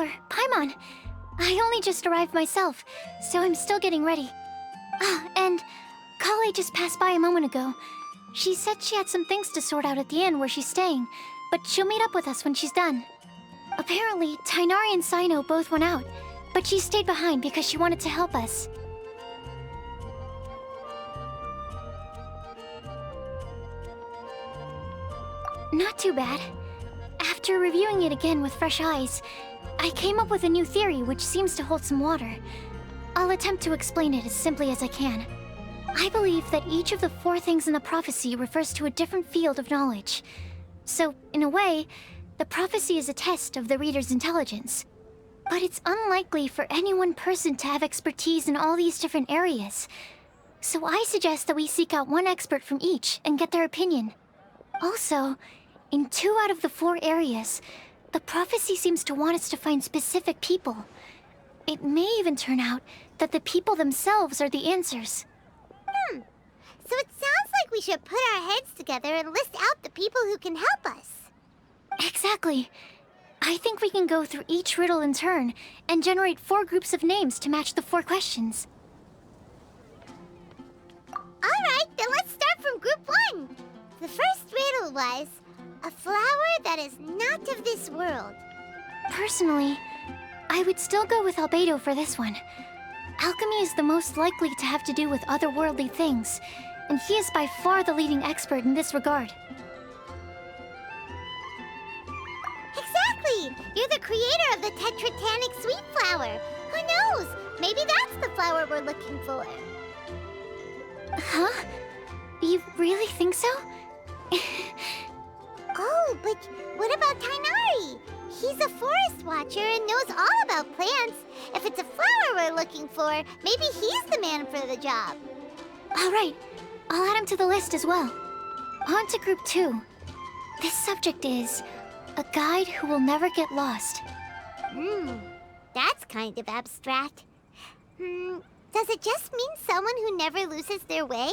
traveler, Paimon. I only just arrived myself, so I'm still getting ready. And Kale just passed by a moment ago. She said she had some things to sort out at the inn where she's staying, but she'll meet up with us when she's done. Apparently, Tighnari and Cyno both went out, but she stayed behind because she wanted to help us. Not too bad. After reviewing it again with fresh eyes, I came up with a new theory which seems to hold some water. I'll attempt to explain it as simply as I can. I believe that each of the 4 things in the prophecy refers to a different field of knowledge. So, in a way, the prophecy is a test of the reader's intelligence. But it's unlikely for any one person to have expertise in all these different areas. So I suggest that we seek out one expert from each and get their opinion. Also, in 2 out of the 4 areas, the prophecy seems to want us to find specific people. It may even turn out that the people themselves are the answers. So it sounds like we should put our heads together and list out the people who can help us. Exactly. I think we can go through each riddle in turn and generate 4 groups of names to match the 4 questions. Alright, then let's start from group 1. The first riddle was, a flower that is not of this world. Personally, I would still go with Albedo for this one. Alchemy is the most likely to have to do with otherworldly things, and he is by far the leading expert in this regard. Exactly! You're the creator of the Tetratanic Sweet Flower. Who knows? Maybe that's the flower we're looking for. Huh? You really think so? Oh, but what about Tighnari? He's a forest watcher and knows all about plants. If it's a flower we're looking for, maybe he's the man for the job. Alright, I'll add him to the list as well. On to group 2. This subject is a guide who will never get lost. That's kind of abstract. Does it just mean someone who never loses their way?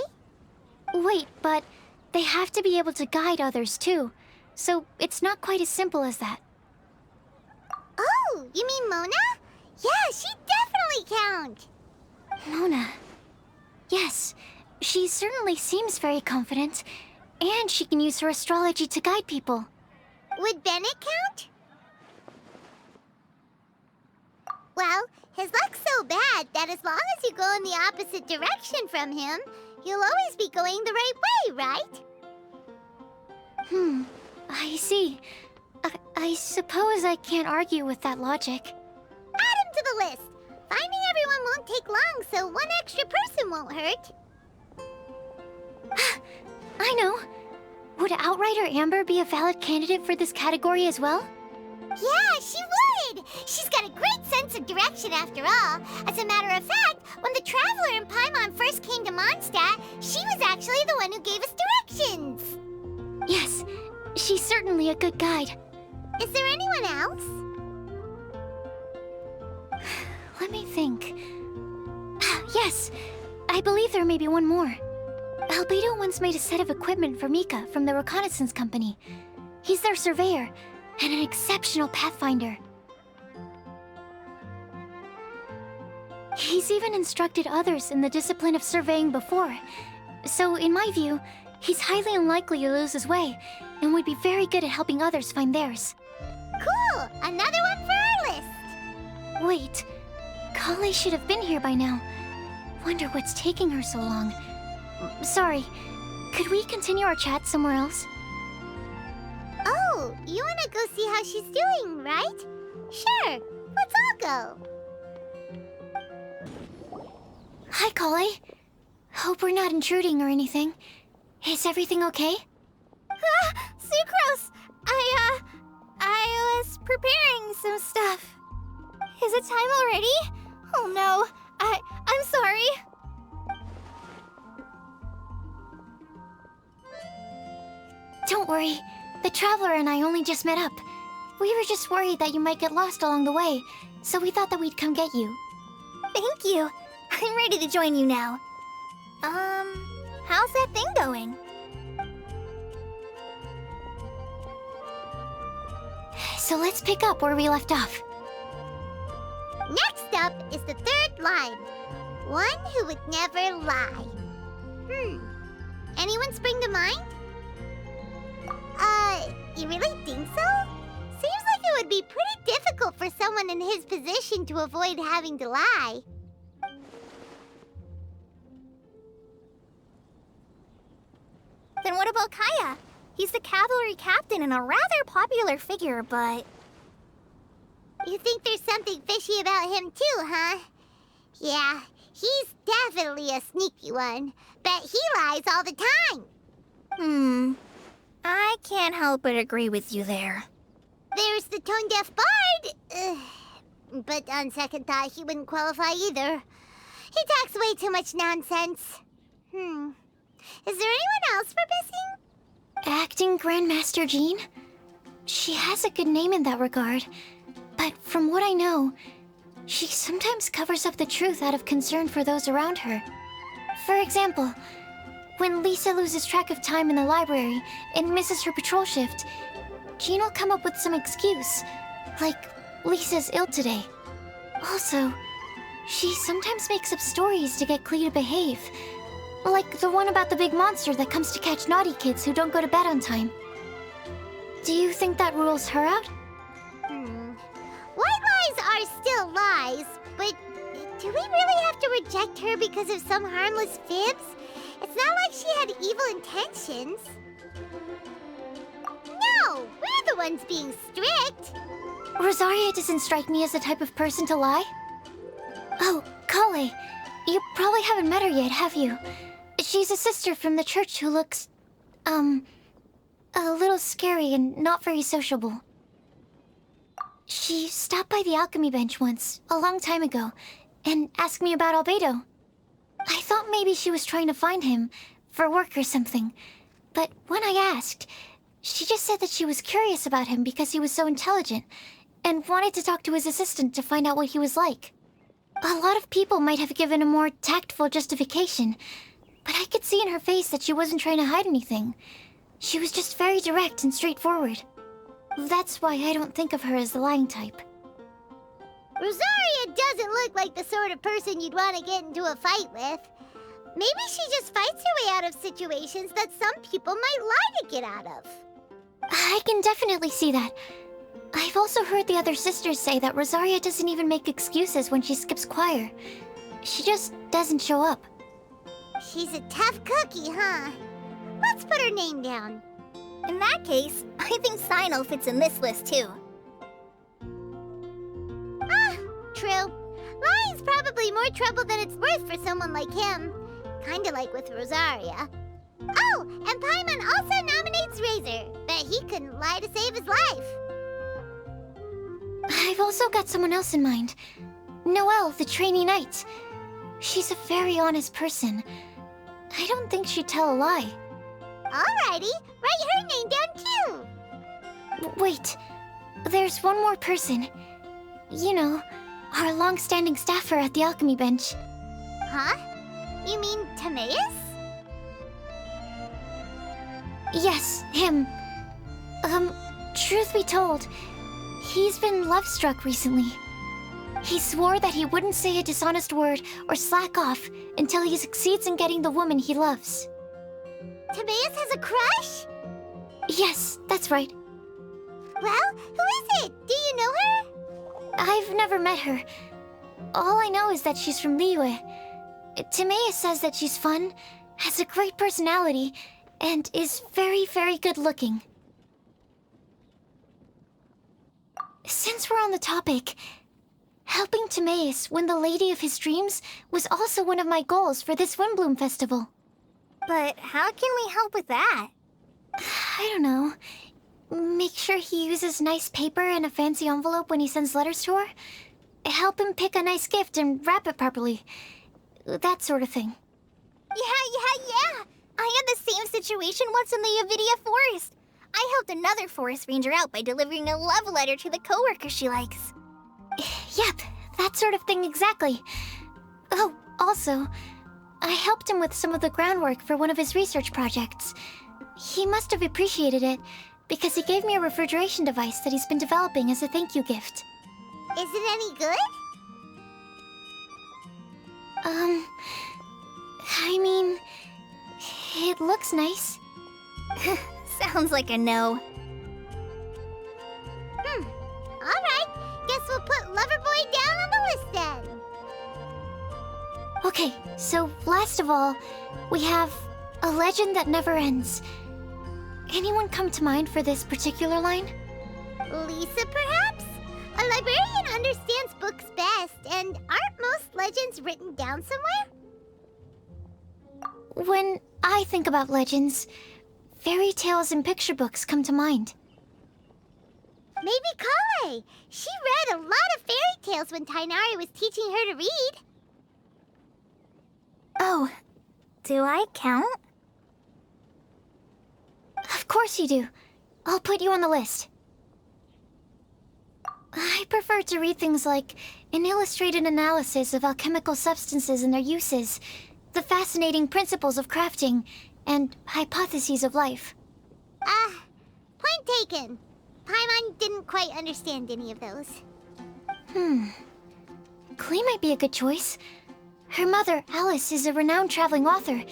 Wait, but they have to be able to guide others too, so it's not quite as simple as that. Oh, you mean Mona? Yeah, she definitely counts. Mona. Yes, she certainly seems very confident, and she can use her astrology to guide people. Would Bennett count? Well, his luck's so bad that as long as you go in the opposite direction from him, you'll always be going the right way, right? I see. I suppose I can't argue with that logic. Add him to the list. Finding everyone won't take long, so one extra person won't hurt. I know. Would Outrider Amber be a valid candidate for this category as well? Yeah, she would! She's got a great sense of direction after all. As a matter of fact, when the Traveler and Paimon first came to Mondstadt, she was actually the one who gave us directions. Yes, she's certainly a good guide. Is there anyone else? Let me think. Yes, I believe there may be one more. Albedo once made a set of equipment for Mika from the reconnaissance company. He's their surveyor and an exceptional pathfinder. He's even instructed others in the discipline of surveying before. So, in my view, he's highly unlikely to lose his way and would be very good at helping others find theirs. Cool! Another one for our list! Wait, Kale should have been here by now. Wonder what's taking her so long. Sorry, could we continue our chat somewhere else? Oh, you wanna go see how she's doing, right? Sure, let's all go. Hi, Kale. Hope we're not intruding or anything. Is everything okay? Sucrose! I was preparing some stuff. Is it time already? Oh no, I'm sorry. Don't worry. The Traveler and I only just met up. We were just worried that you might get lost along the way, so we thought that we'd come get you. Thank you. I'm ready to join you now. How's that thing going? So let's pick up where we left off. up is the third line. One who would never lie. Anyone spring to mind? You really think so? Seems like it would be pretty difficult for someone in his position to avoid having to lie. Then what about Kaya? He's the cavalry captain and a rather popular figure, but... You think there's something fishy about him too, huh? Yeah, he's definitely a sneaky one. Bet he lies all the time. I can't help but agree with you there. There's the tone-deaf bard. But on second thought, he wouldn't qualify either. He talks way too much nonsense. Is there anyone else we're missing? Acting Grandmaster Jean? She has a good name in that regard. But from what I know, she sometimes covers up the truth out of concern for those around her. For example, when Lisa loses track of time in the library and misses her patrol shift, Jean will come up with some excuse, like Lisa's ill today. Also, she sometimes makes up stories to get Klee to behave, like the one about the big monster that comes to catch naughty kids who don't go to bed on time. Do you think that rules her out? White lies are still lies, but do we really have to reject her because of some harmless fibs? It's not like she had evil intentions. No, we're the ones being strict. Rosaria doesn't strike me as the type of person to lie. Oh, Kale, you probably haven't met her yet, have you? She's a sister from the church who looks, a little scary and not very sociable. She stopped by the alchemy bench once, a long time ago, and asked me about Albedo. I thought maybe she was trying to find him, for work or something. But when I asked, she just said that she was curious about him because he was so intelligent, and wanted to talk to his assistant to find out what he was like. A lot of people might have given a more tactful justification, but I could see in her face that she wasn't trying to hide anything. She was just very direct and straightforward. That's why I don't think of her as the lying type. Rosaria doesn't look like the sort of person you'd want to get into a fight with. Maybe she just fights her way out of situations that some people might lie to get out of. I can definitely see that. I've also heard the other sisters say that Rosaria doesn't even make excuses when she skips choir. She just doesn't show up. She's a tough cookie, huh? Let's put her name down. In that case, I think Sino fits in this list too. True. Lying's probably more trouble than it's worth for someone like him. Kinda like with Rosaria. Oh, and Paimon also nominates Razor. Bet he couldn't lie to save his life. I've also got someone else in mind. Noelle, the trainee knight. She's a very honest person. I don't think she'd tell a lie. Alrighty, write her name down too. Wait, there's one more person. You know, our long-standing staffer at the alchemy bench. Huh? You mean Timaeus? Yes, him. Truth be told, he's been love-struck recently. He swore that he wouldn't say a dishonest word or slack off until he succeeds in getting the woman he loves. Timaeus has a crush? Yes, that's right. Well, who is it? Do you know her? I've never met her. All I know is that she's from Liyue. Timaeus says that she's fun, has a great personality, and is very, very good-looking. Since we're on the topic, helping Timaeus win the lady of his dreams was also one of my goals for this Windblume festival. But how can we help with that? I don't know. Make sure he uses nice paper and a fancy envelope when he sends letters to her. Help him pick a nice gift and wrap it properly. That sort of thing. Yeah. I had the same situation once in the Avidia Forest. I helped another forest ranger out by delivering a love letter to the coworker she likes. Yep, that sort of thing exactly. Oh, also, I helped him with some of the groundwork for one of his research projects. He must have appreciated it, because he gave me a refrigeration device that he's been developing as a thank you gift. Is it any good? I mean, it looks nice. Sounds like a no. Alright, guess we'll put Loverboy down on the list then. Okay, so last of all, we have a legend that never ends. Anyone come to mind for this particular line? Lisa, perhaps? A librarian understands books best, and aren't most legends written down somewhere? When I think about legends, fairy tales and picture books come to mind. Maybe Kale. She read a lot of fairy tales when Tainari was teaching her to read. Oh, do I count? Of course you do. I'll put you on the list. I prefer to read things like an illustrated analysis of alchemical substances and their uses, the fascinating principles of crafting, and hypotheses of life. Point taken. Paimon didn't quite understand any of those. Klee might be a good choice. Her mother, Alice, is a renowned traveling author,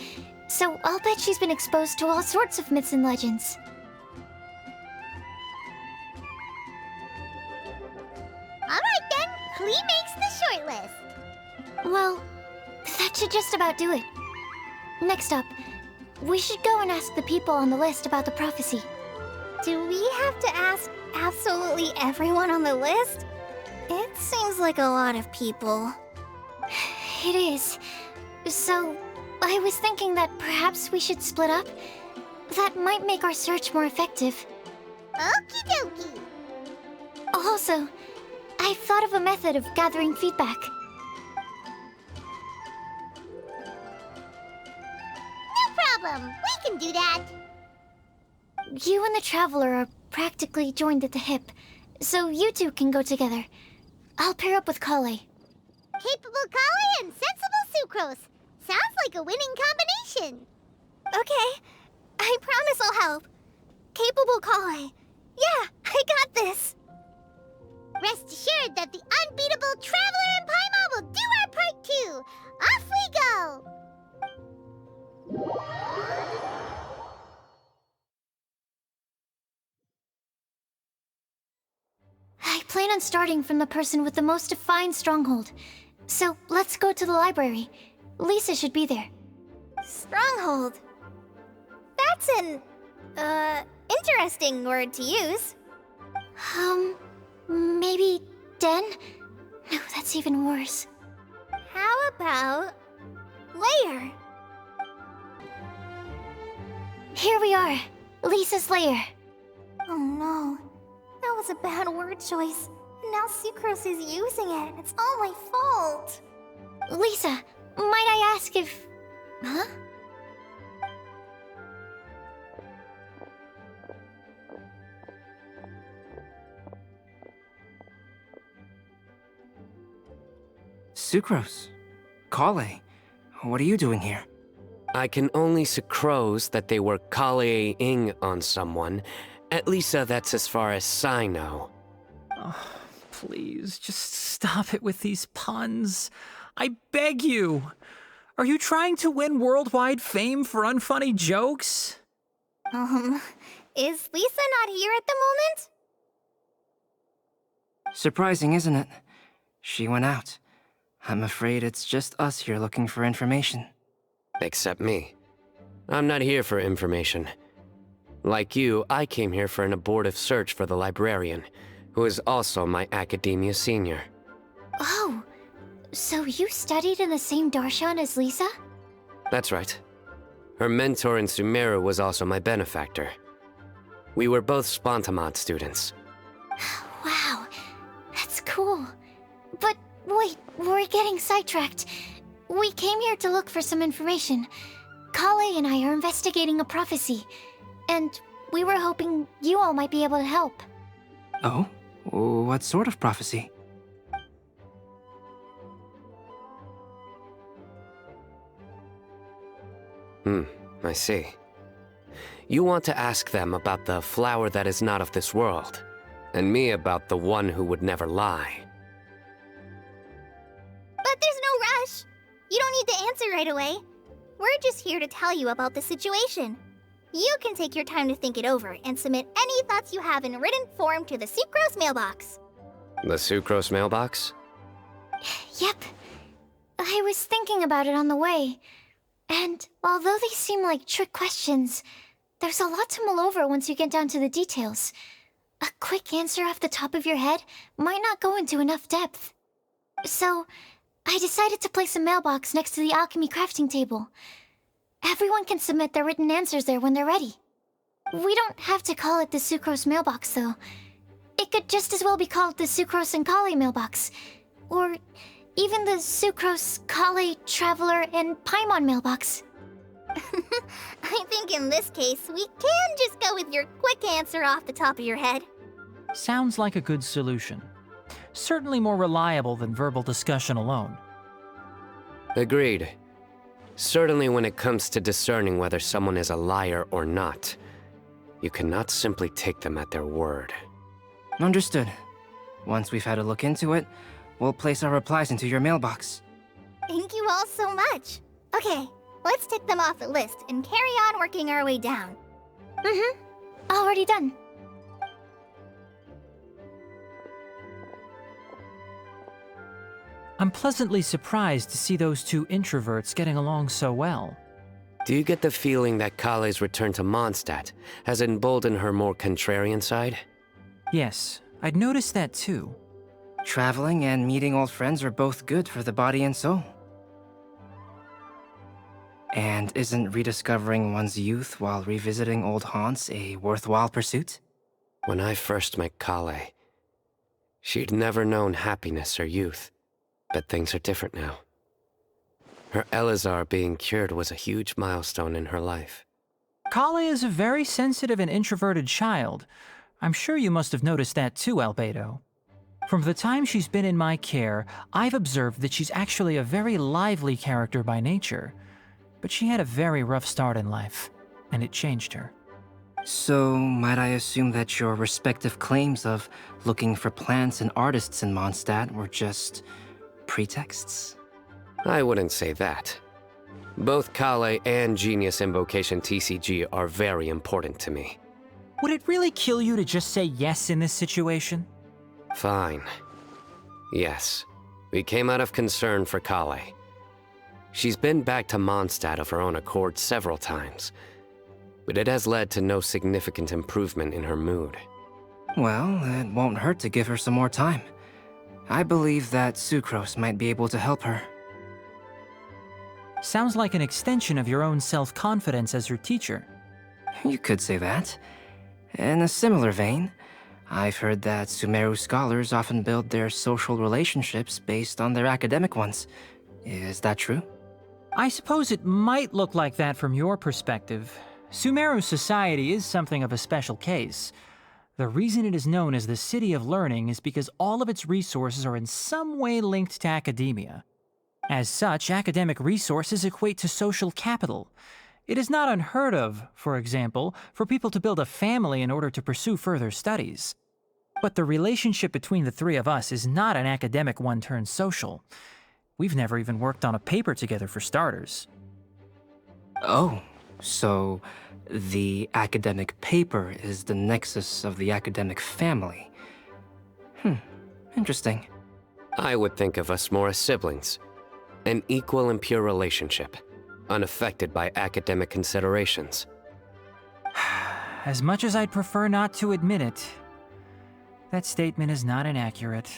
so I'll bet she's been exposed to all sorts of myths and legends. Alright then, Klee makes the shortlist. Well, that should just about do it. Next up, we should go and ask the people on the list about the prophecy. Do we have to ask absolutely everyone on the list? It seems like a lot of people. It is. So, I was thinking that perhaps we should split up. That might make our search more effective. Okie dokie. Also, I've thought of a method of gathering feedback. No problem. We can do that. You and the Traveler are practically joined at the hip, so you two can go together. I'll pair up with Kale. Capable Kale and sensible Sucrose. Sounds like a winning combination. Okay, I promise I'll help. Capable Kale. Yeah, I got this. Rest assured that the unbeatable Traveler and Paimon will do our part too. Off we go. I plan on starting from the person with the most defined stronghold. So let's go to the library. Lisa should be there. Stronghold. That's an, interesting word to use. Maybe den? No, that's even worse. How about lair? Here we are, Lisa's lair. Oh no, that was a bad word choice. Now Sucrose is using it. It's all my fault. Lisa, might I ask if... Huh? Sucrose. Kale. What are you doing here? I can only sucrose that they were Kale-ing on someone. At least that's as far as I know. Oh, please, just stop it with these puns. I beg you. Are you trying to win worldwide fame for unfunny jokes? Is Lisa not here at the moment? Surprising, isn't it? She went out. I'm afraid it's just us here looking for information. Except me. I'm not here for information. Like you, I came here for an abortive search for the librarian, who is also my academia senior. Oh, so you studied in the same darshan as Lisa? That's right. Her mentor in Sumeru was also my benefactor. We were both Spontamod students. Wow, that's cool. But wait, we're getting sidetracked. We came here to look for some information. Kale and I are investigating a prophecy, and we were hoping you all might be able to help. Oh? What sort of prophecy? I see. You want to ask them about the flower that is not of this world, and me about the one who would never lie. But there's no rush. You don't right away. We're just here to tell you about the situation. You can take your time to think it over and submit any thoughts you have in written form to the Sucrose mailbox. The Sucrose mailbox? Yep. I was thinking about it on the way. And although they seem like trick questions, there's a lot to mull over once you get down to the details. A quick answer off the top of your head might not go into enough depth. So, I decided to place a mailbox next to the alchemy crafting table. Everyone can submit their written answers there when they're ready. We don't have to call it the Sucrose mailbox, though. It could just as well be called the Sucrose and Kale mailbox. Or even the Sucrose, Kale, Traveler, and Paimon mailbox. I think in this case, we can just go with your quick answer off the top of your head. Sounds like a good solution. Certainly more reliable than verbal discussion alone. Agreed. Certainly when it comes to discerning whether someone is a liar or not, you cannot simply take them at their word. Understood. Once we've had a look into it, we'll place our replies into your mailbox. Thank you all so much. Okay, let's tick them off the list and carry on working our way down. Already done. I'm pleasantly surprised to see those two introverts getting along so well. Do you get the feeling that Kale's return to Mondstadt has emboldened her more contrarian side? Yes, I'd noticed that too. Traveling and meeting old friends are both good for the body and soul. And isn't rediscovering one's youth while revisiting old haunts a worthwhile pursuit? When I first met Kale, she'd never known happiness or youth. But things are different now. Her Elazar being cured was a huge milestone in her life. Kale is a very sensitive and introverted child. I'm sure you must have noticed that too, Albedo. From the time she's been in my care, I've observed that she's actually a very lively character by nature. But she had a very rough start in life, and it changed her. So, might I assume that your respective claims of looking for plants and artists in Mondstadt were just pretexts? I wouldn't say that. Both Kale and Genius Invocation TCG are very important to me. Would it really kill you to just say yes in this situation? Fine. Yes, we came out of concern for Kale. She's been back to Mondstadt of her own accord several times, but it has led to no significant improvement in her mood. Well, it won't hurt to give her some more time. I believe that Sucrose might be able to help her. Sounds like an extension of your own self-confidence as her teacher. You could say that. In a similar vein, I've heard that Sumeru scholars often build their social relationships based on their academic ones. Is that true? I suppose it might look like that from your perspective. Sumeru society is something of a special case. The reason it is known as the City of Learning is because all of its resources are in some way linked to academia. As such, academic resources equate to social capital. It is not unheard of, for example, for people to build a family in order to pursue further studies. But the relationship between the three of us is not an academic one turned social. We've never even worked on a paper together for starters. Oh, so the academic paper is the nexus of the academic family. Interesting. I would think of us more as siblings. An equal and pure relationship, unaffected by academic considerations. As much as I'd prefer not to admit it, that statement is not inaccurate.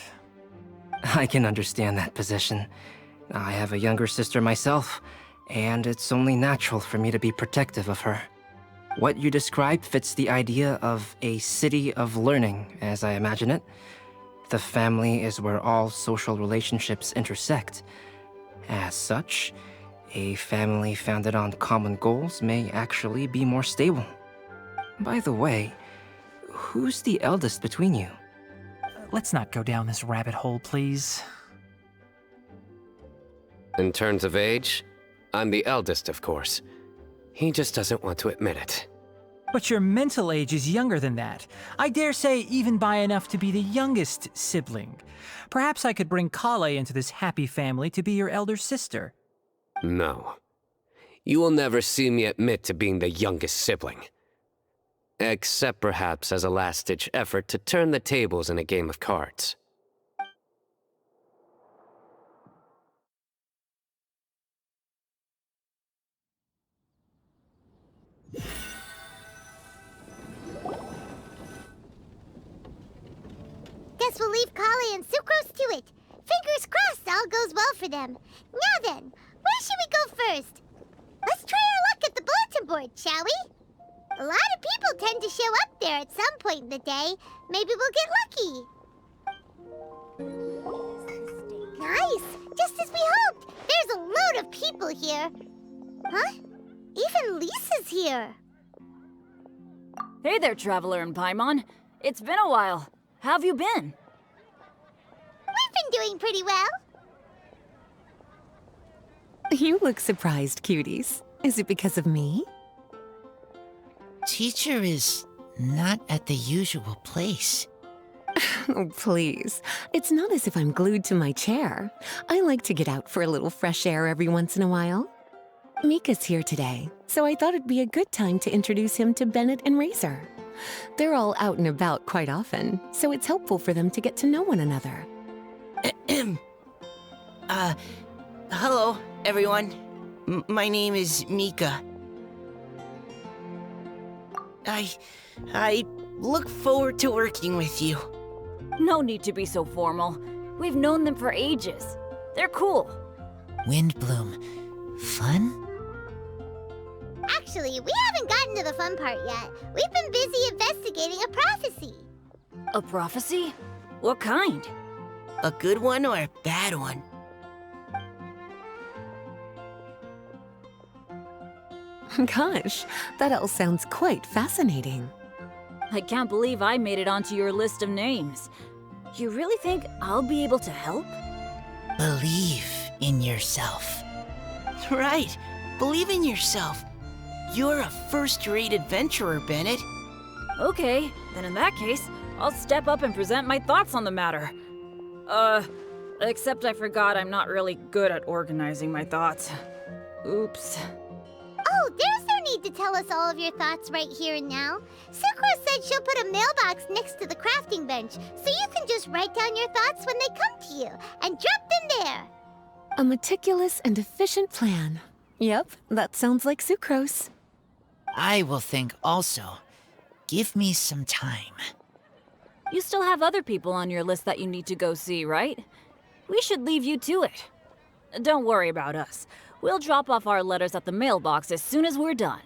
I can understand that position. I have a younger sister myself, and it's only natural for me to be protective of her. What you describe fits the idea of a city of learning, as I imagine it. The family is where all social relationships intersect. As such, a family founded on common goals may actually be more stable. By the way, who's the eldest between you? Let's not go down this rabbit hole, please. In terms of age, I'm the eldest, of course. He just doesn't want to admit it. But your mental age is younger than that. I dare say even by enough to be the youngest sibling. Perhaps I could bring Kale into this happy family to be your elder sister. No. You will never see me admit to being the youngest sibling. Except perhaps as a last-ditch effort to turn the tables in a game of cards. Guess we'll leave Kali and Sucrose to it. Fingers crossed all goes well for them. Now then, where should we go first? Let's try our luck at the bulletin board, shall we? A lot of people tend to show up there at some point in the day. Maybe we'll get lucky. Nice! Just as we hoped! There's a load of people here. Huh? Even Lisa's here. Hey there, Traveler in Paimon. It's been a while. How have you been? We've been doing pretty well. You look surprised, cuties. Is it because of me? Teacher is not at the usual place. Oh, please. It's not as if I'm glued to my chair. I like to get out for a little fresh air every once in a while. Mika's here today, so I thought it'd be a good time to introduce him to Bennett and Razor. They're all out and about quite often, so it's helpful for them to get to know one another. Hello, everyone. My name is Mika. I look forward to working with you. No need to be so formal. We've known them for ages. They're cool. Windblume. Fun? Actually, we haven't gotten to the fun part yet. We've been busy investigating a prophecy. A prophecy? What kind? A good one or a bad one? Gosh, that all sounds quite fascinating. I can't believe I made it onto your list of names. You really think I'll be able to help? Believe in yourself. Right. Believe in yourself. You're a first-rate adventurer, Bennett. Okay, then in that case, I'll step up and present my thoughts on the matter. Except I forgot I'm not really good at organizing my thoughts. Oops. Oh, there's no need to tell us all of your thoughts right here and now. Sucrose said she'll put a mailbox next to the crafting bench, so you can just write down your thoughts when they come to you, and drop them there. A meticulous and efficient plan. Yep, that sounds like Sucrose. I will think also. Give me some time. You still have other people on your list that you need to go see, right? We should leave you to it. Don't worry about us. We'll drop off our letters at the mailbox as soon as we're done.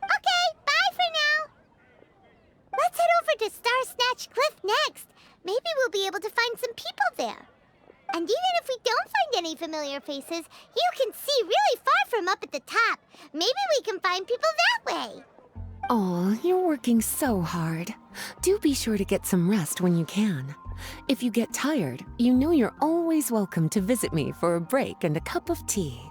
Okay, bye for now. Let's head over to Star Snatch Cliff next. Maybe we'll be able to find some people there. And even if we don't find any familiar faces, you can see really far from up at the top. Maybe we can find people that way. Oh, you're working so hard. Do be sure to get some rest when you can. If you get tired, you know you're always welcome to visit me for a break and a cup of tea.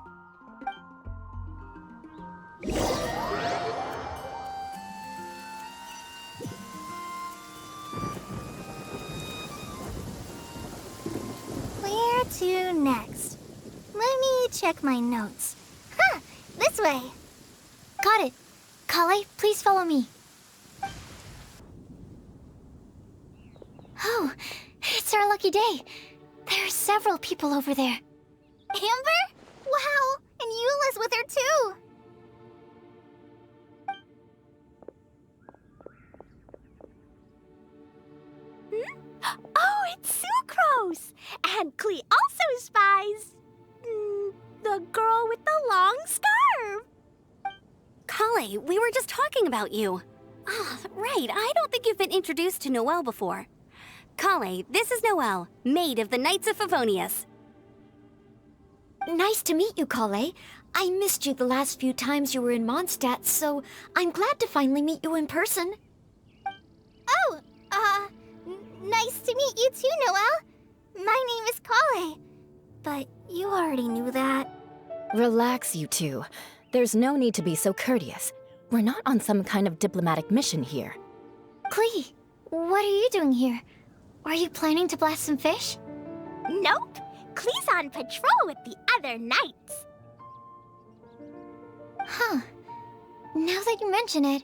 Where to next? Let me check my notes. Huh, this way. Got it. Kale, please follow me. Oh, it's our lucky day. There are several people over there. Amber? Wow, and Eula's with her too. Oh, it's Sucrose! And Klee also spies the girl with the long scarf. Kale, we were just talking about you. Ah, right. I don't think you've been introduced to Noelle before. Kale, this is Noelle, maid of the Knights of Favonius. Nice to meet you, Kale. I missed you the last few times you were in Mondstadt, so I'm glad to finally meet you in person. Oh, nice to meet you too, Noelle. My name is Kale. But you already knew that. Relax, you two. There's no need to be so courteous. We're not on some kind of diplomatic mission here. Klee, what are you doing here? Are you planning to blast some fish? Nope. Klee's on patrol with the other knights. Huh. Now that you mention it,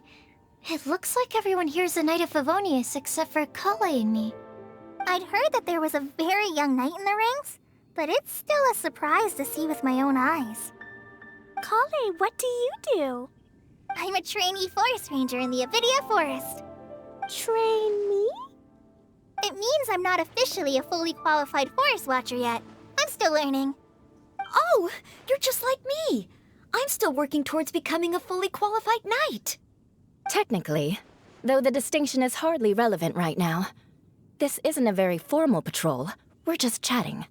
it looks like everyone here's a Knight of Favonius except for Kale and me. I'd heard that there was a very young knight in the ranks, but it's still a surprise to see with my own eyes. Kale, what do you do? I'm a trainee forest ranger in the Avidia Forest. Trainee? It means I'm not officially a fully qualified forest watcher yet. I'm still learning. Oh, you're just like me. I'm still working towards becoming a fully qualified knight. Technically, though the distinction is hardly relevant right now. This isn't a very formal patrol. We're just chatting.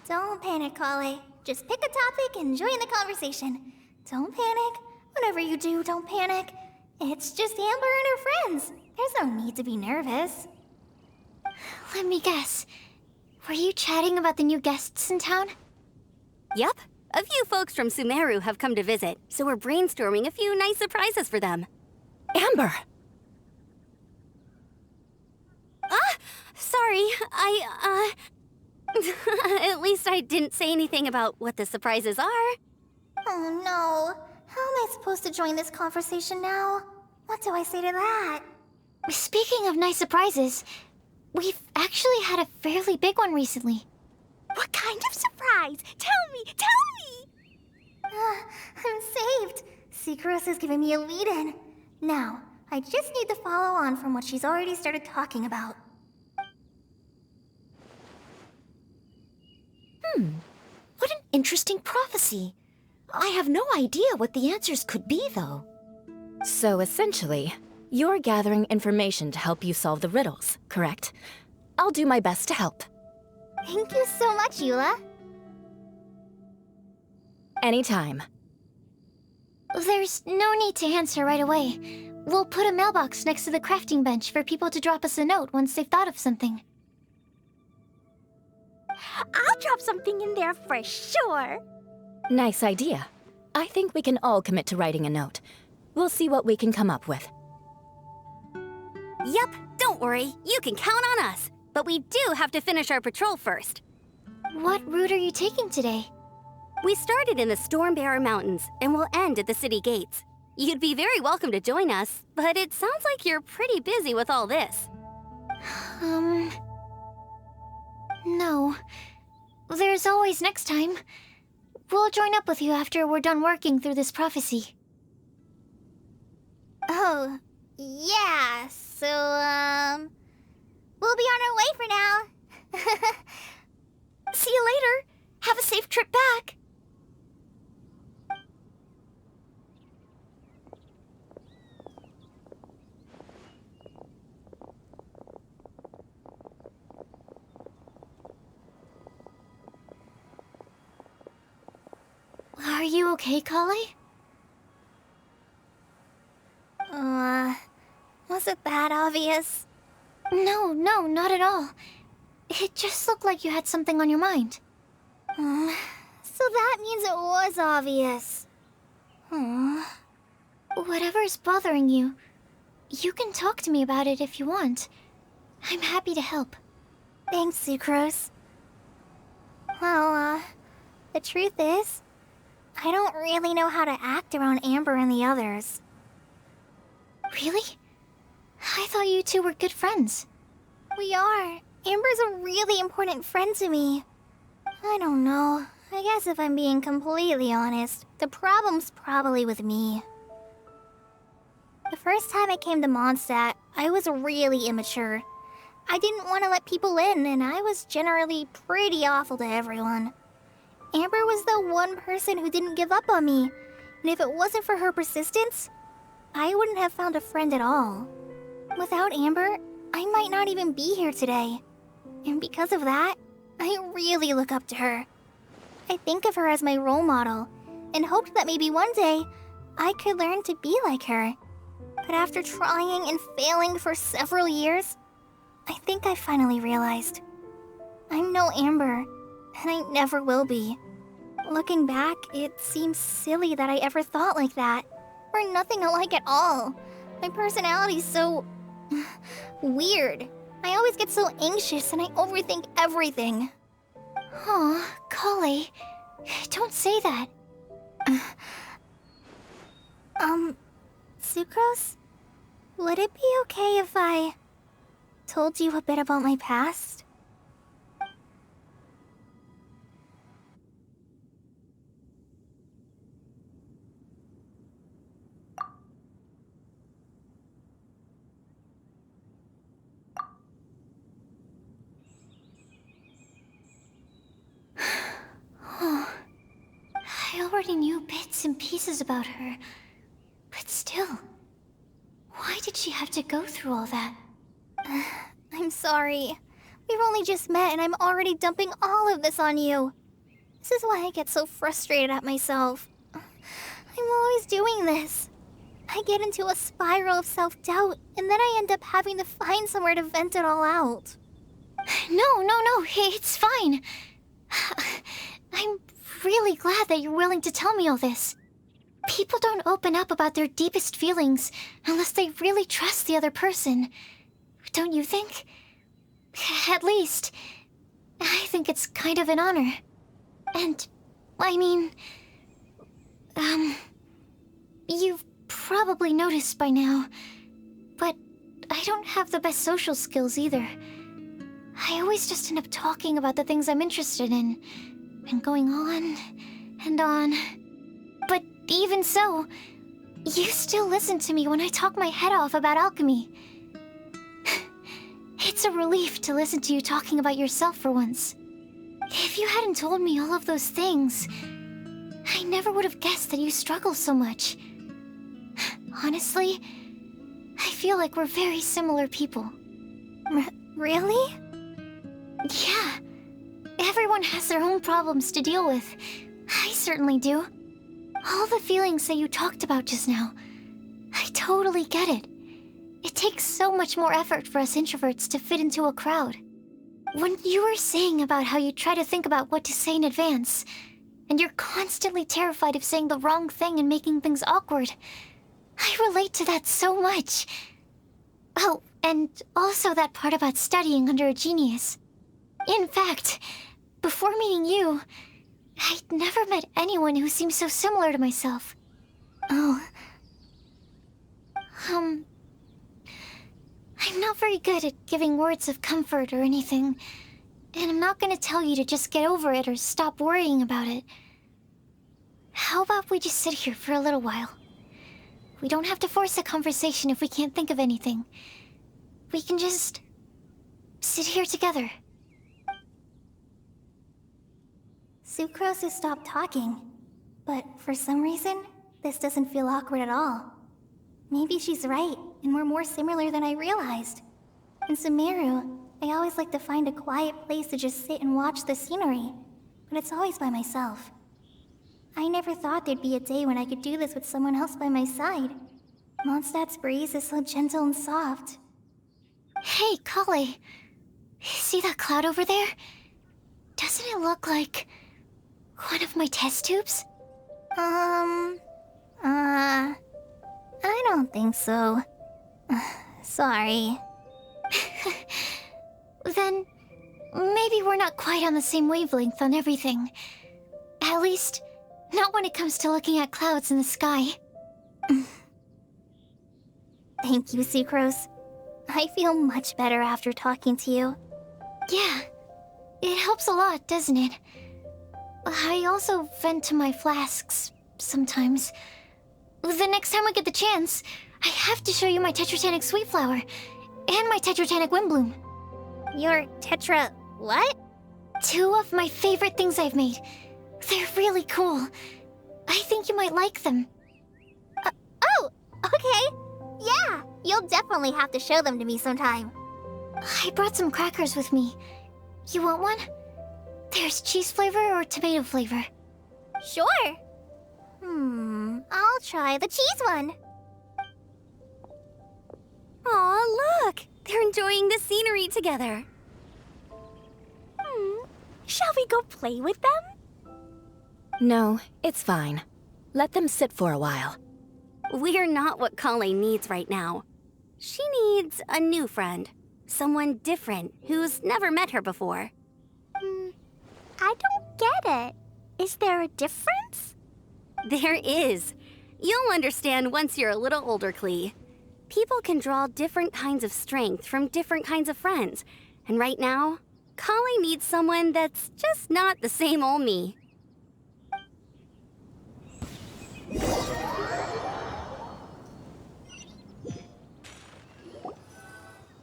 Don't panic, Kale. Just pick a topic and join the conversation. Don't panic. Whatever you do, don't panic. It's just Amber and her friends. There's no need to be nervous. Let me guess. Were you chatting about the new guests in town? Yup. A few folks from Sumeru have come to visit, so we're brainstorming a few nice surprises for them. Amber! Sorry, At least I didn't say anything about what the surprises are. Oh no. How am I supposed to join this conversation now? What do I say to that? Speaking of nice surprises, we've actually had a fairly big one recently. What kind of surprise? Tell me! I'm saved. Secros is giving me a lead-in. Now, I just need to follow on from what she's already started talking about. What an interesting prophecy. I have no idea what the answers could be, though. So essentially, you're gathering information to help you solve the riddles, correct? I'll do my best to help. Thank you so much, Eula. Anytime. There's no need to answer right away. We'll put a mailbox next to the crafting bench for people to drop us a note once they've thought of something. I'll drop something in there for sure. Nice idea. I think we can all commit to writing a note. We'll see what we can come up with. Yup, don't worry. You can count on us. But we do have to finish our patrol first. What route are you taking today? We started in the Stormbearer Mountains, and we'll end at the city gates. You'd be very welcome to join us, but it sounds like you're pretty busy with all this. No. There's always next time. We'll join up with you after we're done working through this prophecy. Oh, yeah, so, we'll be on our way for now. See you later. Have a safe trip back. Are you okay, Kale? Was it that obvious? No, not at all. It just looked like you had something on your mind. So that means it was obvious. Whatever's bothering you, you can talk to me about it if you want. I'm happy to help. Thanks, Sucrose. Well, the truth is, I don't really know how to act around Amber and the others. Really? I thought you two were good friends. We are. Amber's a really important friend to me. I don't know. I guess if I'm being completely honest, the problem's probably with me. The first time I came to Mondstadt, I was really immature. I didn't want to let people in, and I was generally pretty awful to everyone. Amber was the one person who didn't give up on me, and if it wasn't for her persistence, I wouldn't have found a friend at all. Without Amber, I might not even be here today. And because of that, I really look up to her. I think of her as my role model, and hoped that maybe one day, I could learn to be like her. But after trying and failing for several years, I think I finally realized. I'm no Amber, and I never will be. Looking back, it seems silly that I ever thought like that. We're nothing alike at all. My personality's so... weird. I always get so anxious and I overthink everything. Aw, Kale, don't say that. Sucrose? Would it be okay if I told you a bit about my past? I already knew bits and pieces about her. But still, why did she have to go through all that? I'm sorry. We've only just met and I'm already dumping all of this on you. This is why I get so frustrated at myself. I'm always doing this. I get into a spiral of self-doubt, and then I end up having to find somewhere to vent it all out. No, it's fine. I'm really glad that you're willing to tell me all this. People don't open up about their deepest feelings unless they really trust the other person. Don't you think? At least, I think it's kind of an honor. And, I mean, you've probably noticed by now, but I don't have the best social skills either. I always just end up talking about the things I'm interested in, and going on and on. But even so, you still listen to me when I talk my head off about alchemy. It's a relief to listen to you talking about yourself for once. If you hadn't told me all of those things, I never would have guessed that you struggle so much. Honestly, I feel like we're very similar people. Really? Yeah. Everyone has their own problems to deal with. I certainly do. All the feelings that you talked about just now, I totally get it. It takes so much more effort for us introverts to fit into a crowd. When you were saying about how you try to think about what to say in advance, and you're constantly terrified of saying the wrong thing and making things awkward, I relate to that so much. Oh, and also that part about studying under a genius. In fact, before meeting you, I'd never met anyone who seemed so similar to myself. Oh. I'm not very good at giving words of comfort or anything, and I'm not gonna tell you to just get over it or stop worrying about it. How about we just sit here for a little while? We don't have to force a conversation if we can't think of anything. We can just sit here together. Sucrose has stopped talking, but for some reason, this doesn't feel awkward at all. Maybe she's right, and we're more similar than I realized. In Sumeru, I always like to find a quiet place to just sit and watch the scenery, but it's always by myself. I never thought there'd be a day when I could do this with someone else by my side. Mondstadt's breeze is so gentle and soft. Hey, Kale. See that cloud over there? Doesn't it look like one of my test tubes? I don't think so. Sorry. Then, maybe we're not quite on the same wavelength on everything. At least, not when it comes to looking at clouds in the sky. Thank you, Sucrose. I feel much better after talking to you. Yeah, it helps a lot, doesn't it? I also vent to my flasks sometimes. The next time I get the chance, I have to show you my Tetratanic Sweet Flower and my Tetratanic Windblume. Your Tetra... what? 2 of my favorite things I've made. They're really cool. I think you might like them. Oh, okay. Yeah, you'll definitely have to show them to me sometime. I brought some crackers with me. You want one? There's cheese flavor or tomato flavor. Sure. I'll try the cheese one. Aw, look! They're enjoying the scenery together. Shall we go play with them? No, it's fine. Let them sit for a while. We're not what Kale needs right now. She needs a new friend. Someone different who's never met her before. I don't get it. Is there a difference? There is. You'll understand once you're a little older, Klee. People can draw different kinds of strength from different kinds of friends. And right now, Kali needs someone that's just not the same old me.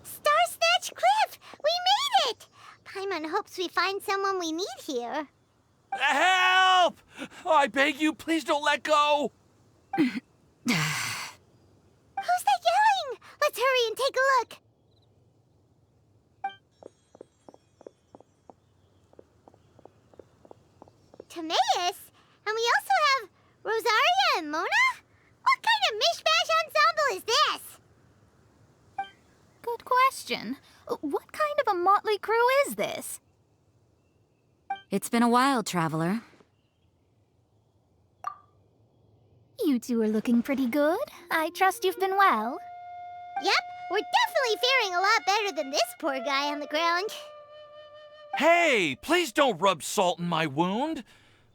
Star Snatch Cliff! We made it! Paimon hopes we find someone we need here. Help! Oh, I beg you, please don't let go! Who's that yelling? Let's hurry and take a look. Timaeus? And we also have Rosaria and Mona? What kind of mishmash ensemble is this? Good question. What kind of a motley crew is this? It's been a while, Traveler. You two are looking pretty good. I trust you've been well. Yep, we're definitely faring a lot better than this poor guy on the ground. Hey, please don't rub salt in my wound.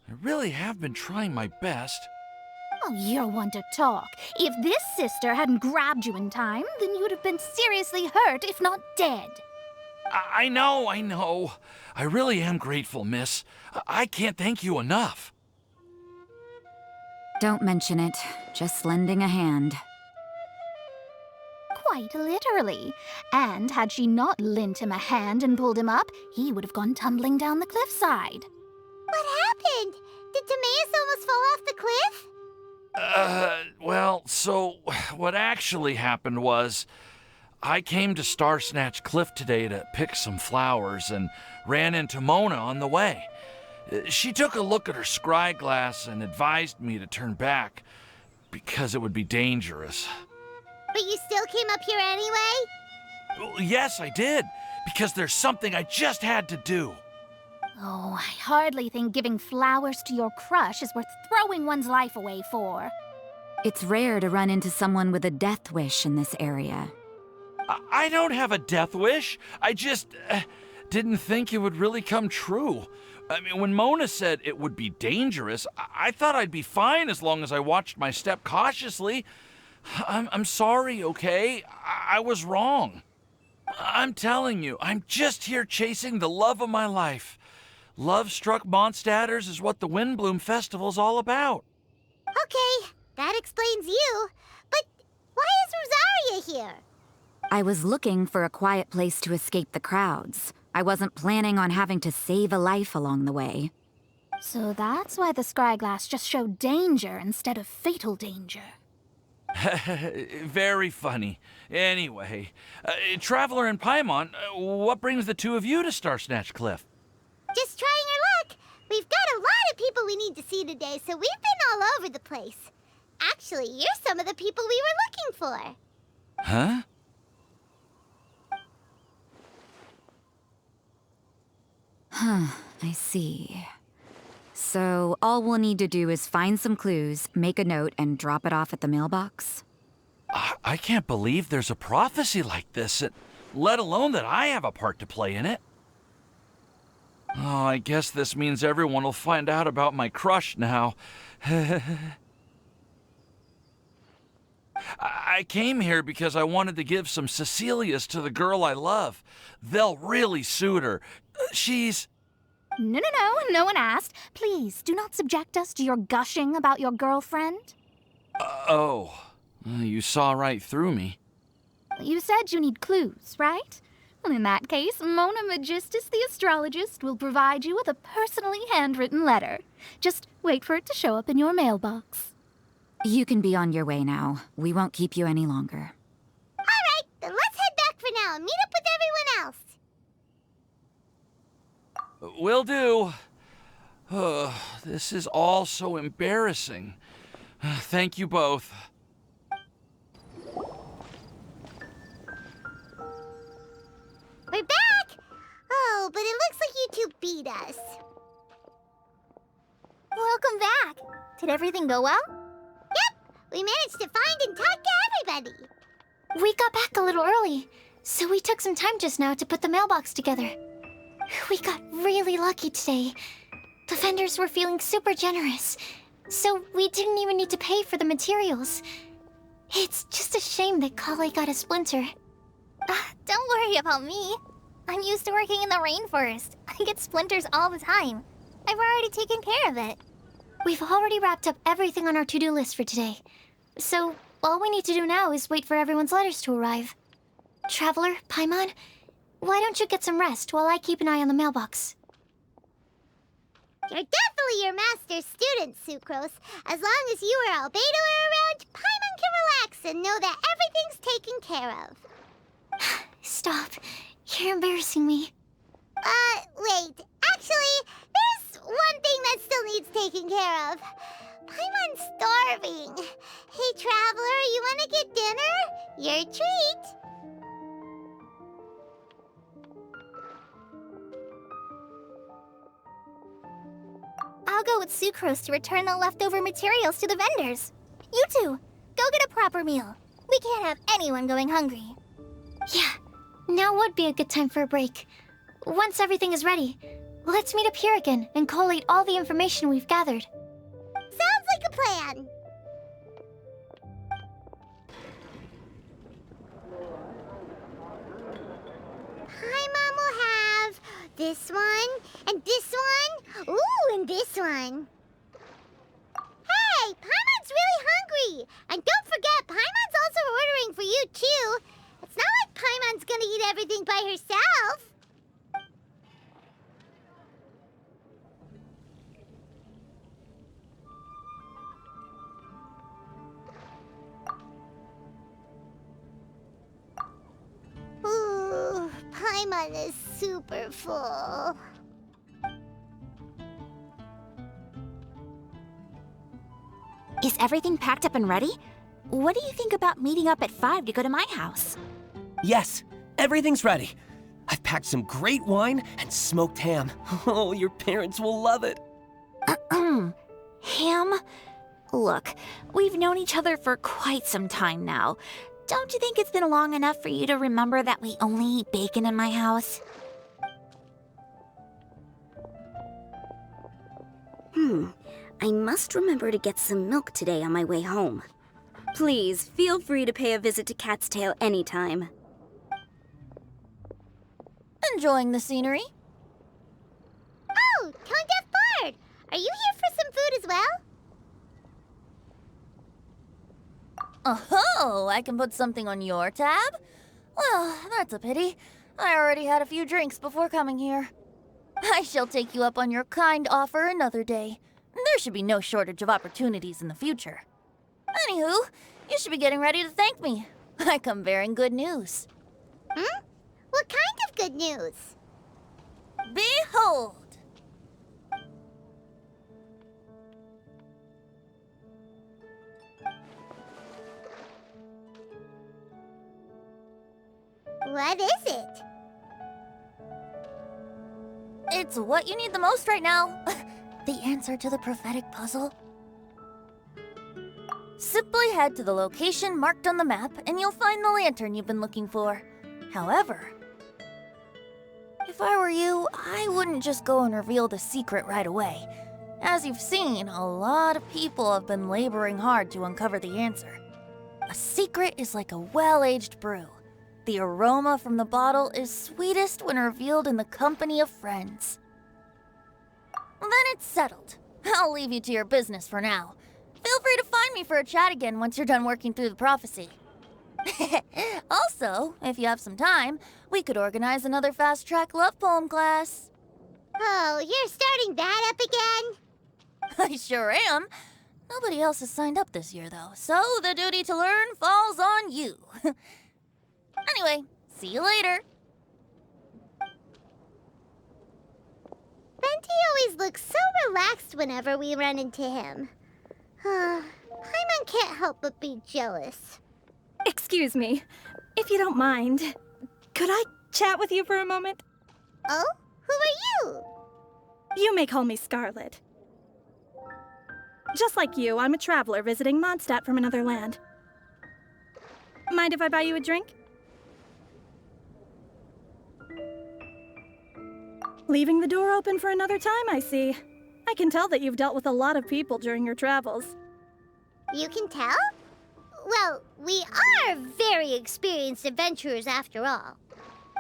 I really have been trying my best. Oh, you're one to talk. If this sister hadn't grabbed you in time, then you'd have been seriously hurt, if not dead. I know. I really am grateful, miss. I can't thank you enough. Don't mention it. Just lending a hand. Quite literally. And had she not lent him a hand and pulled him up, he would have gone tumbling down the cliffside. What happened? Did Timaeus almost fall off the cliff? Well, so what actually happened was I came to Star Snatch Cliff today to pick some flowers and ran into Mona on the way. She took a look at her scry glass and advised me to turn back because it would be dangerous. But you still came up here anyway? Well, yes, I did, because there's something I just had to do. Oh, I hardly think giving flowers to your crush is worth throwing one's life away for. It's rare to run into someone with a death wish in this area. I don't have a death wish. I just didn't think it would really come true. I mean, when Mona said it would be dangerous, I thought I'd be fine as long as I watched my step cautiously. I'm sorry, okay? I was wrong. I'm telling you, I'm just here chasing the love of my life. Love-struck Mondstadters is what the Windblume Festival's all about. Okay, that explains you. But why is Rosaria here? I was looking for a quiet place to escape the crowds. I wasn't planning on having to save a life along the way. So that's why the scryglass just showed danger instead of fatal danger. Very funny. Anyway, Traveler and Paimon, what brings the two of you to Star Snatch Cliff? Just trying our luck. We've got a lot of people we need to see today, so we've been all over the place. Actually, you're some of the people we were looking for. Huh? I see. So all we'll need to do is find some clues, make a note, and drop it off at the mailbox? I can't believe there's a prophecy like this, let alone that I have a part to play in it. Oh, I guess this means everyone will find out about my crush now. I came here because I wanted to give some Cecilias to the girl I love. They'll really suit her. She's... No, no one asked. Please, do not subject us to your gushing about your girlfriend. You saw right through me. You said you need clues, right? Well, in that case, Mona Magistus the astrologist will provide you with a personally handwritten letter. Just wait for it to show up in your mailbox. You can be on your way now. We won't keep you any longer. All right, then let's head back for now and meet up with everyone else. Will do. This is all so embarrassing. Thank you both. We're back! Oh, but it looks like you two beat us. Welcome back. Did everything go well? Yep, we managed to find and talk to everybody. We got back a little early, so we took some time just now to put the mailbox together. We got really lucky today. The vendors were feeling super generous, So we didn't even need to pay for the materials. It's just a shame that Kale got a splinter. Don't worry about me. I'm used to working in the rainforest. I get splinters all the time. I've already taken care of it. We've already wrapped up everything on our to-do list for today. So all we need to do now is wait for everyone's letters to arrive. Traveler, Paimon, why don't you get some rest while I keep an eye on the mailbox? You're definitely your master's student, Sucrose. As long as you or Albedo are around, Paimon can relax and know that everything's taken care of. Stop. You're embarrassing me. Wait. Actually, there's one thing that still needs taking care of. Paimon's starving. Hey, Traveler, you wanna get dinner? Your treat. I'll go with Sucrose to return the leftover materials to the vendors. You two, go get a proper meal. We can't have anyone going hungry. Yeah, now would be a good time for a break. Once everything is ready, let's meet up here again and collate all the information we've gathered. Sounds like a plan. Paimon will have this one, and this one, ooh, and this one. Hey, Paimon's really hungry! And don't forget, Paimon's also ordering for you, too. It's not like Paimon's gonna eat everything by herself. Ooh, Paimon is super full. Is everything packed up and ready? What do you think about meeting up at 5 to go to my house? Yes, everything's ready. I've packed some great wine and smoked ham. Oh, your parents will love it. Ham? Look, we've known each other for quite some time now. Don't you think it's been long enough for you to remember that we only eat bacon in my house? I must remember to get some milk today on my way home. Please, feel free to pay a visit to Cat's Tail anytime. Enjoying the scenery? Oh, Tone Deaf Bard! Are you here for some food as well? Oh, I can put something on your tab? Well, that's a pity. I already had a few drinks before coming here. I shall take you up on your kind offer another day. There should be no shortage of opportunities in the future. Anywho, you should be getting ready to thank me. I come bearing good news. What kind of good news? Behold! What is it? It's what you need the most right now. The answer to the prophetic puzzle. Simply head to the location marked on the map and you'll find the lantern you've been looking for. However, if I were you, I wouldn't just go and reveal the secret right away. As you've seen, a lot of people have been laboring hard to uncover the answer. A secret is like a well-aged brew. The aroma from the bottle is sweetest when revealed in the company of friends. Then it's settled. I'll leave you to your business for now. Feel free to find me for a chat again once you're done working through the prophecy. Also, if you have some time, we could organize another fast-track love poem class. Oh, you're starting that up again? I sure am. Nobody else has signed up this year, though, so the duty to learn falls on you. Anyway, see you later. Venti always looks so relaxed whenever we run into him. Paimon can't help but be jealous. Excuse me, if you don't mind, could I chat with you for a moment? Oh? Who are you? You may call me Scarlet. Just like you, I'm a traveler visiting Mondstadt from another land. Mind if I buy you a drink? Leaving the door open for another time, I see. I can tell that you've dealt with a lot of people during your travels. You can tell? Well, we are very experienced adventurers after all.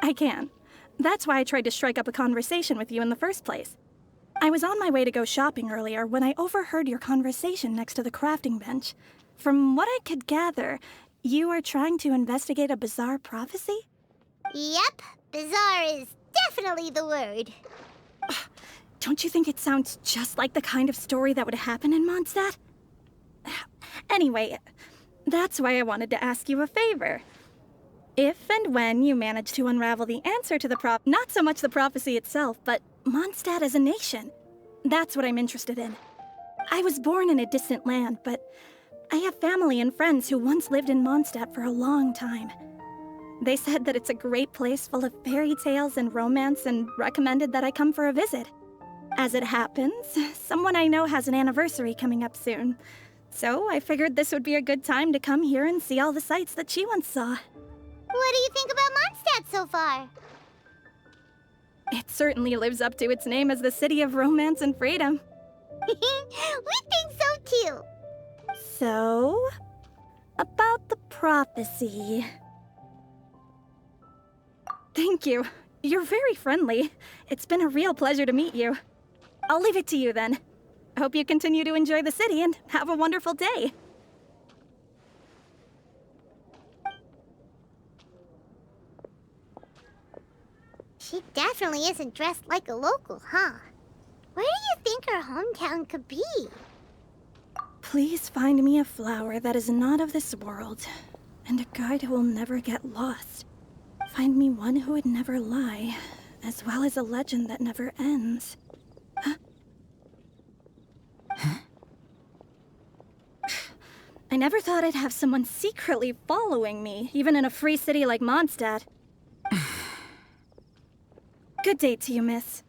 I can. That's why I tried to strike up a conversation with you in the first place. I was on my way to go shopping earlier when I overheard your conversation next to the crafting bench. From what I could gather, you are trying to investigate a bizarre prophecy? Yep, bizarre is definitely the word. Don't you think it sounds just like the kind of story that would happen in Mondstadt? Anyway, that's why I wanted to ask you a favor. If and when you manage to unravel the answer to the not so much the prophecy itself, but Mondstadt as a nation, that's what I'm interested in. I was born in a distant land, but I have family and friends who once lived in Mondstadt for a long time. They said that it's a great place full of fairy tales and romance and recommended that I come for a visit. As it happens, someone I know has an anniversary coming up soon. So I figured this would be a good time to come here and see all the sights that she once saw. What do you think about Mondstadt so far? It certainly lives up to its name as the city of romance and freedom. We think so too. So, about the prophecy. Thank you. You're very friendly. It's been a real pleasure to meet you. I'll leave it to you then. I hope you continue to enjoy the city and have a wonderful day. She definitely isn't dressed like a local, huh? Where do you think her hometown could be? Please find me a flower that is not of this world, and a guide who will never get lost. Find me one who would never lie, as well as a legend that never ends. I never thought I'd have someone secretly following me, even in a free city like Mondstadt. Good day to you, miss.